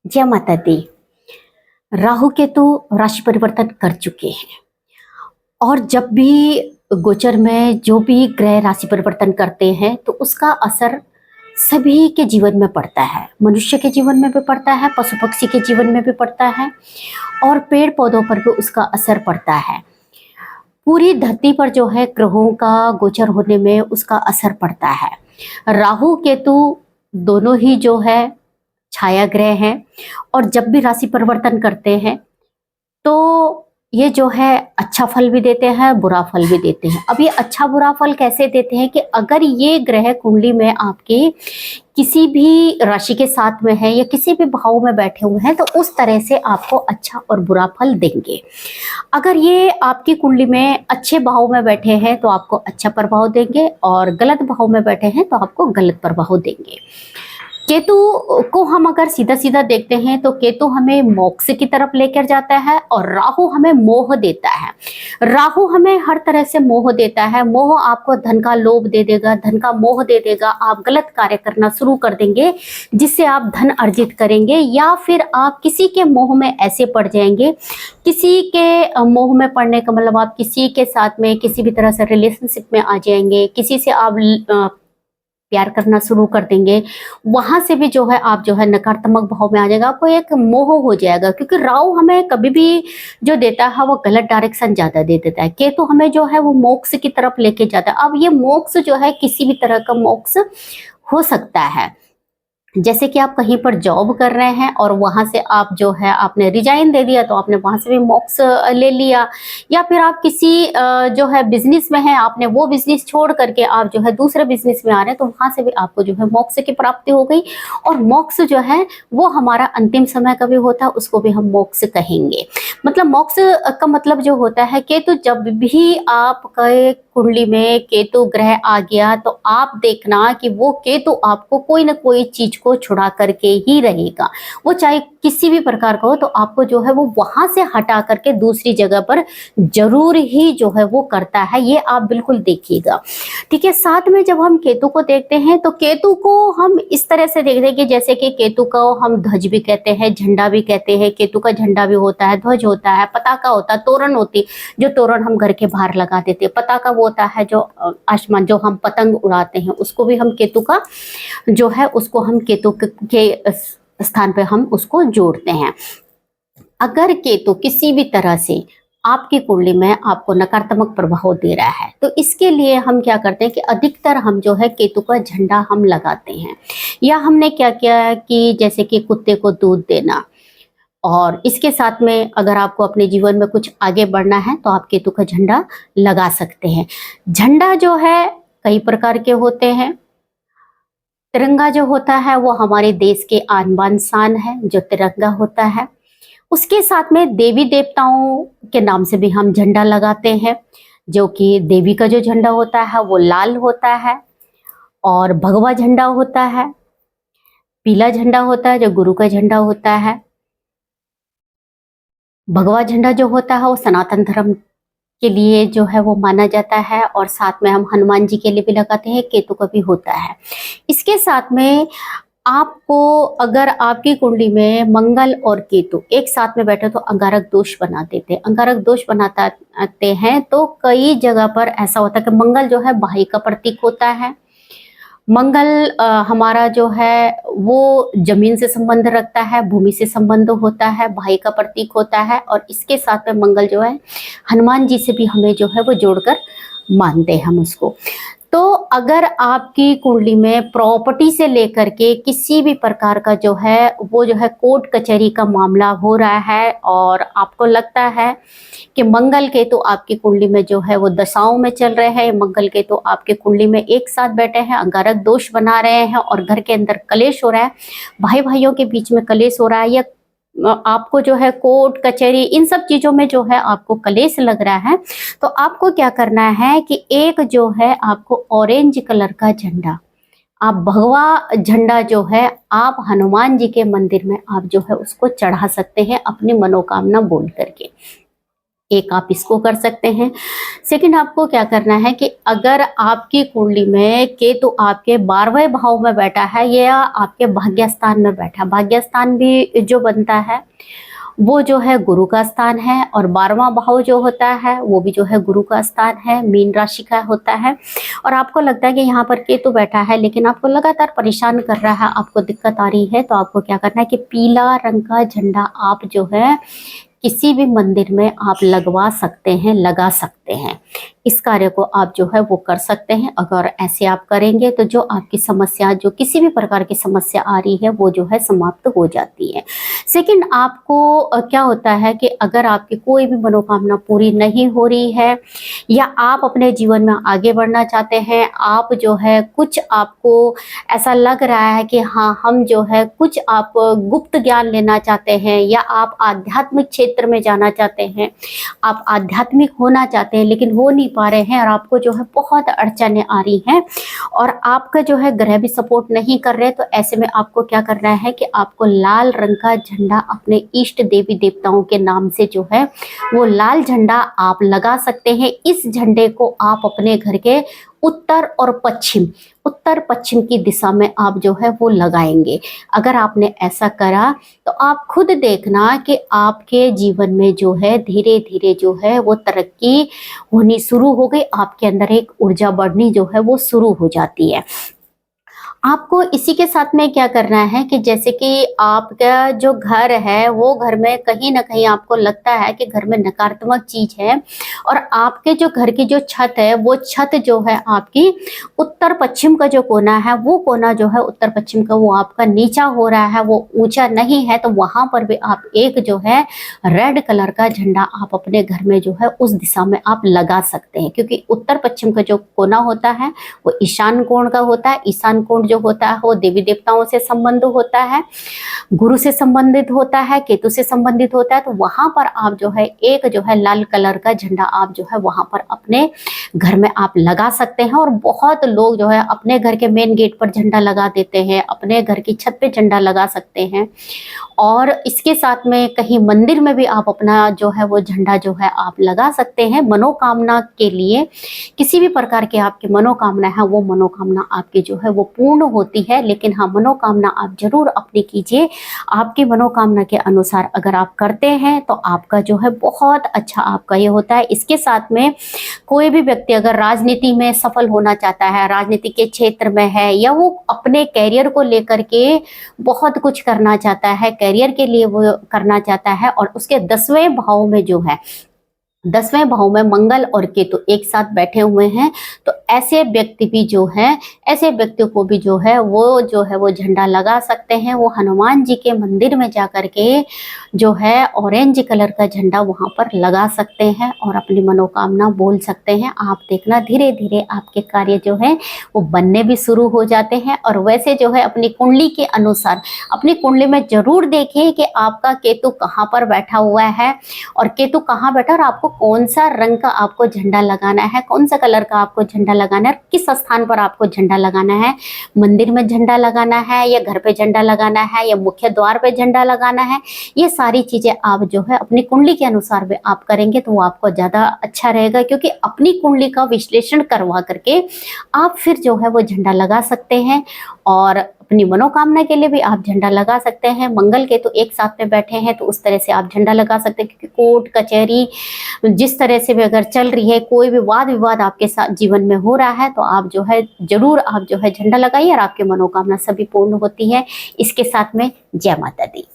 जय माता दी। राहु केतु राशि परिवर्तन कर चुके हैं और जब भी गोचर में जो भी ग्रह राशि परिवर्तन करते हैं तो उसका असर सभी के जीवन में पड़ता है। मनुष्य के जीवन में भी पड़ता है, पशु पक्षी के जीवन में भी पड़ता है और पेड़ पौधों पर भी उसका असर पड़ता है। पूरी धरती पर जो है ग्रहों का गोचर होने में उसका असर पड़ता है। राहु केतु दोनों ही जो है छाया ग्रह हैं और जब भी राशि परिवर्तन करते हैं तो ये जो है अच्छा फल भी देते हैं, बुरा फल भी देते हैं। अब ये अच्छा बुरा फल कैसे देते हैं कि अगर ये ग्रह कुंडली में आपके किसी भी राशि के साथ में है या किसी भी भाव में बैठे हुए हैं तो उस तरह से आपको अच्छा और बुरा फल देंगे। अगर ये आपकी कुंडली में अच्छे भाव में बैठे हैं तो आपको अच्छा प्रभाव देंगे और गलत भाव में बैठे हैं तो आपको गलत प्रभाव देंगे। केतु को हम अगर सीधा सीधा देखते हैं तो केतु हमें मोक्ष की तरफ लेकर जाता है और राहु हमें मोह देता है। राहु हमें हर तरह से मोह देता है। मोह आपको धन का लोभ दे देगा, धन का मोह दे देगा। आप गलत कार्य करना शुरू कर देंगे जिससे आप धन अर्जित करेंगे या फिर आप किसी के मोह में ऐसे पड़ जाएंगे। किसी के मोह में पड़ने का मतलब आप किसी के साथ में किसी भी तरह से रिलेशनशिप में आ जाएंगे, किसी से आप प्यार करना शुरू कर देंगे। वहां से भी जो है आप जो है नकारात्मक भाव में आ जाएगा, आपको एक मोह हो जाएगा क्योंकि राहु हमें कभी भी जो देता है वो गलत डायरेक्शन ज्यादा दे देता है। केतु हमें जो है वो मोक्ष की तरफ लेके जाता है। अब ये मोक्ष जो है किसी भी तरह का मोक्ष हो सकता है। जैसे कि आप कहीं पर जॉब कर रहे हैं और वहां से आप जो है आपने रिजाइन दे दिया तो आपने वहां से भी मोक्ष ले लिया, या फिर आप किसी जो है बिजनेस में है, आपने वो बिजनेस छोड़ करके आप जो है दूसरे बिजनेस में आ रहे हैं तो वहां से भी आपको जो है मोक्ष की प्राप्ति हो गई। और मोक्ष जो है वो हमारा अंतिम समय का भी होता है, उसको भी हम मोक्ष कहेंगे। मतलब मोक्ष का मतलब जो होता है केतु, जब भी आपके कुंडली में केतु ग्रह आ गया तो आप देखना कि वो केतु आपको कोई ना कोई चीज को छुड़ा करके ही रहेगा। वो चाहे किसी भी प्रकार का हो तो आपको जो है वो वहां से हटा करके दूसरी जगह पर जरूर ही जो है वो करता है। ये आप बिल्कुल देखिएगा, ठीक है। साथ में जब हम केतु को देखते हैं तो केतु को हम इस तरह से देखते हैं कि जैसे कि केतु को हम ध्वज भी कहते हैं, झंडा भी कहते हैं। केतु का झंडा भी होता है, ध्वज होता है, पताका होता है, तोरण होती, जो तोरण हम घर के बाहर लगा देते हैं। पताका वो होता है जो आसमान, जो हम पतंग उड़ाते हैं, उसको भी हम केतु का जो है उसको हम केतु के स्थान पे हम उसको जोड़ते हैं। अगर केतु किसी भी तरह से आपकी कुंडली में आपको नकारात्मक प्रभाव दे रहा है तो इसके लिए हम क्या करते हैं कि अधिकतर हम जो है केतु का झंडा हम लगाते हैं। या हमने क्या किया कि जैसे कि कुत्ते को दूध देना, और इसके साथ में अगर आपको अपने जीवन में कुछ आगे बढ़ना है तो आप केतु का झंडा लगा सकते हैं। झंडा जो है कई प्रकार के होते हैं। तिरंगा जो होता है वो हमारे देश के आन बान शान है, जो तिरंगा होता है। उसके साथ में देवी देवताओं के नाम से भी हम झंडा लगाते हैं, जो कि देवी का जो झंडा होता है वो लाल होता है और भगवा झंडा होता है। पीला झंडा होता है जो गुरु का झंडा होता है। भगवा झंडा जो होता है वो सनातन धर्म के लिए जो है वो माना जाता है और साथ में हम हनुमान जी के लिए भी लगाते हैं। केतु का भी होता है। इसके साथ में आपको अगर आपकी कुंडली में मंगल और केतु एक साथ में बैठे तो अंगारक दोष बना देते हैं। अंगारक दोष बनाते हैं तो कई जगह पर ऐसा होता है कि मंगल जो है भाई का प्रतीक होता है। मंगल हमारा जो है वो जमीन से संबंध रखता है, भूमि से संबंध होता है, भाई का प्रतीक होता है। और इसके साथ में मंगल जो है हनुमान जी से भी हमें जो है वो जोड़कर मानते हैं हम उसको। तो अगर आपकी कुंडली में प्रॉपर्टी से लेकर के किसी भी प्रकार का जो है वो जो है कोर्ट कचहरी का मामला हो रहा है और आपको लगता है कि मंगल केतु आपकी कुंडली में जो है वो दशाओं में चल रहे हैं, मंगल केतु आपके कुंडली में एक साथ बैठे हैं, अंगारक दोष बना रहे हैं और घर के अंदर कलेश हो रहा है, भाई भाइयों के बीच में कलेश हो रहा है, या आपको जो है कोर्ट कचहरी इन सब चीजों में जो है आपको कलेश लग रहा है, तो आपको क्या करना है कि एक जो है आपको ऑरेंज कलर का झंडा, आप भगवा झंडा जो है आप हनुमान जी के मंदिर में आप जो है उसको चढ़ा सकते हैं अपनी मनोकामना बोल करके। एक आप इसको कर सकते हैं। सेकंड आपको क्या करना है कि अगर आपकी कुंडली में केतु आपके 12वें भाव में बैठा है या आपके भाग्य स्थान में बैठा है, भाग्य स्थान भी जो बनता है वो जो है गुरु का स्थान है, और 12वां भाव जो होता है वो भी जो है गुरु का स्थान है, मीन राशि का होता है। और आपको लगता है कि यहाँ पर केतु बैठा है लेकिन आपको लगातार परेशान कर रहा है, आपको दिक्कत आ रही है, तो आपको क्या करना है कि पीला रंग का झंडा आप जो है किसी भी मंदिर में आप लगवा सकते हैं, लगा सकते हैं। इस कार्य को आप जो है वो कर सकते हैं। अगर ऐसे आप करेंगे तो जो आपकी समस्या, जो किसी भी प्रकार की समस्या आ रही है वो जो है समाप्त हो जाती है। सेकंड आपको क्या होता है कि अगर आपकी कोई भी मनोकामना पूरी नहीं हो रही है या आप अपने जीवन में आगे बढ़ना चाहते हैं, आप जो है कुछ आपको ऐसा लग रहा है कि हाँ हम जो है कुछ आप गुप्त ज्ञान लेना चाहते हैं या आप आध्यात्मिक क्षेत्र में जाना चाहते हैं, आप आध्यात्मिक होना चाहते हैं लेकिन हो नहीं पा रहे हैं और आपको जो है बहुत अड़चनें आ रही हैं और आपका जो है ग्रह भी सपोर्ट नहीं कर रहे, तो ऐसे में आपको क्या करना है कि आपको लाल रंग का झंडा अपने इष्ट देवी देवताओं के नाम से जो है वो लाल झंडा आप लगा सकते हैं। इस झंडे को आप अपने घर के उत्तर और पश्चिम, उत्तर पश्चिम की दिशा में आप जो है वो लगाएंगे। अगर आपने ऐसा करा तो आप खुद देखना कि आपके जीवन में जो है धीरे धीरे जो है वो तरक्की होनी शुरू हो गई, आपके अंदर एक ऊर्जा बढ़नी जो है वो शुरू हो जाती है। आपको इसी के साथ में क्या करना है कि जैसे कि आपका जो घर है वो घर में कहीं ना कहीं आपको लगता है कि घर में नकारात्मक चीज है और आपके जो घर की जो छत है वो छत जो है आपकी उत्तर पश्चिम का जो कोना है वो कोना जो है उत्तर पश्चिम का वो आपका नीचा हो रहा है, वो ऊंचा नहीं है, तो वहां पर भी आप एक जो है रेड कलर का झंडा आप अपने घर में जो है उस दिशा में आप लगा सकते हैं। क्योंकि उत्तर पश्चिम का जो कोना होता है वो ईशान कोण का होता है। ईशान कोण जो होता है वो देवी देवताओं से संबंध होता है, गुरु से संबंधित होता है, केतु से संबंधित होता है। तो वहां पर आप जो है एक जो है लाल कलर का झंडा आप जो है वहां पर अपने घर में आप लगा सकते हैं। और बहुत लोग जो है अपने घर के मेन गेट पर झंडा लगा देते हैं, अपने घर की छत पे झंडा लगा सकते हैं, और इसके साथ में कहीं मंदिर में भी आप अपना जो है वो झंडा जो है आप लगा सकते हैं मनोकामना के लिए। किसी भी प्रकार के आपकी मनोकामना है वो मनोकामना आपकी जो है वो पूर्ण होती है। लेकिन हाँ, मनोकामना आप जरूर अपनी कीजिए। आपकी मनोकामना के अनुसार अगर आप करते हैं तो आपका जो है बहुत अच्छा आपका ये होता है। इसके साथ में कोई भी व्यक्ति अगर राजनीति में सफल होना चाहता है, राजनीति के क्षेत्र में है, या वो अपने कैरियर को लेकर के बहुत कुछ करना चाहता है, करियर के लिए वो करना चाहता है, और उसके 10वें भाव में जो है 10वें भाव में मंगल और केतु एक साथ बैठे हुए हैं, तो ऐसे व्यक्ति भी जो है, ऐसे व्यक्तियों को भी जो है वो झंडा लगा सकते हैं। वो हनुमान जी के मंदिर में जाकर के जो है ऑरेंज कलर का झंडा वहां पर लगा सकते हैं और अपनी मनोकामना बोल सकते हैं। आप देखना धीरे धीरे आपके कार्य जो है वो बनने भी शुरू हो जाते हैं। और वैसे जो है अपनी कुंडली के अनुसार अपनी कुंडली में जरूर देखें कि आपका केतु कहाँ पर बैठा हुआ है और केतु कहाँ बैठा, और आपको कौन सा रंग का आपको झंडा लगाना है, कौन सा कलर का आपको झंडा लगाना है, किस स्थान पर आपको झंडा लगाना है। मंदिर में झंडा लगाना है या घर पे झंडा लगाना है या मुख्य द्वार पे झंडा लगाना है, ये सारी चीजें आप जो है अपनी कुंडली के अनुसार भी आप करेंगे तो वो आपको ज्यादा अच्छा रहेगा। क्योंकि अपनी कुंडली का विश्लेषण करवा करके आप फिर जो है वो झंडा लगा सकते हैं। और अपनी मनोकामना के लिए भी आप झंडा लगा सकते हैं। मंगल के तो एक साथ में बैठे हैं तो उस तरह से आप झंडा लगा सकते हैं। क्योंकि कोर्ट कचहरी जिस तरह से भी अगर चल रही है, कोई भी वाद विवाद आपके साथ जीवन में हो रहा है, तो आप जो है जरूर आप जो है झंडा लगाइए और आपकी मनोकामना सभी पूर्ण होती है। इसके साथ में जय माता दी।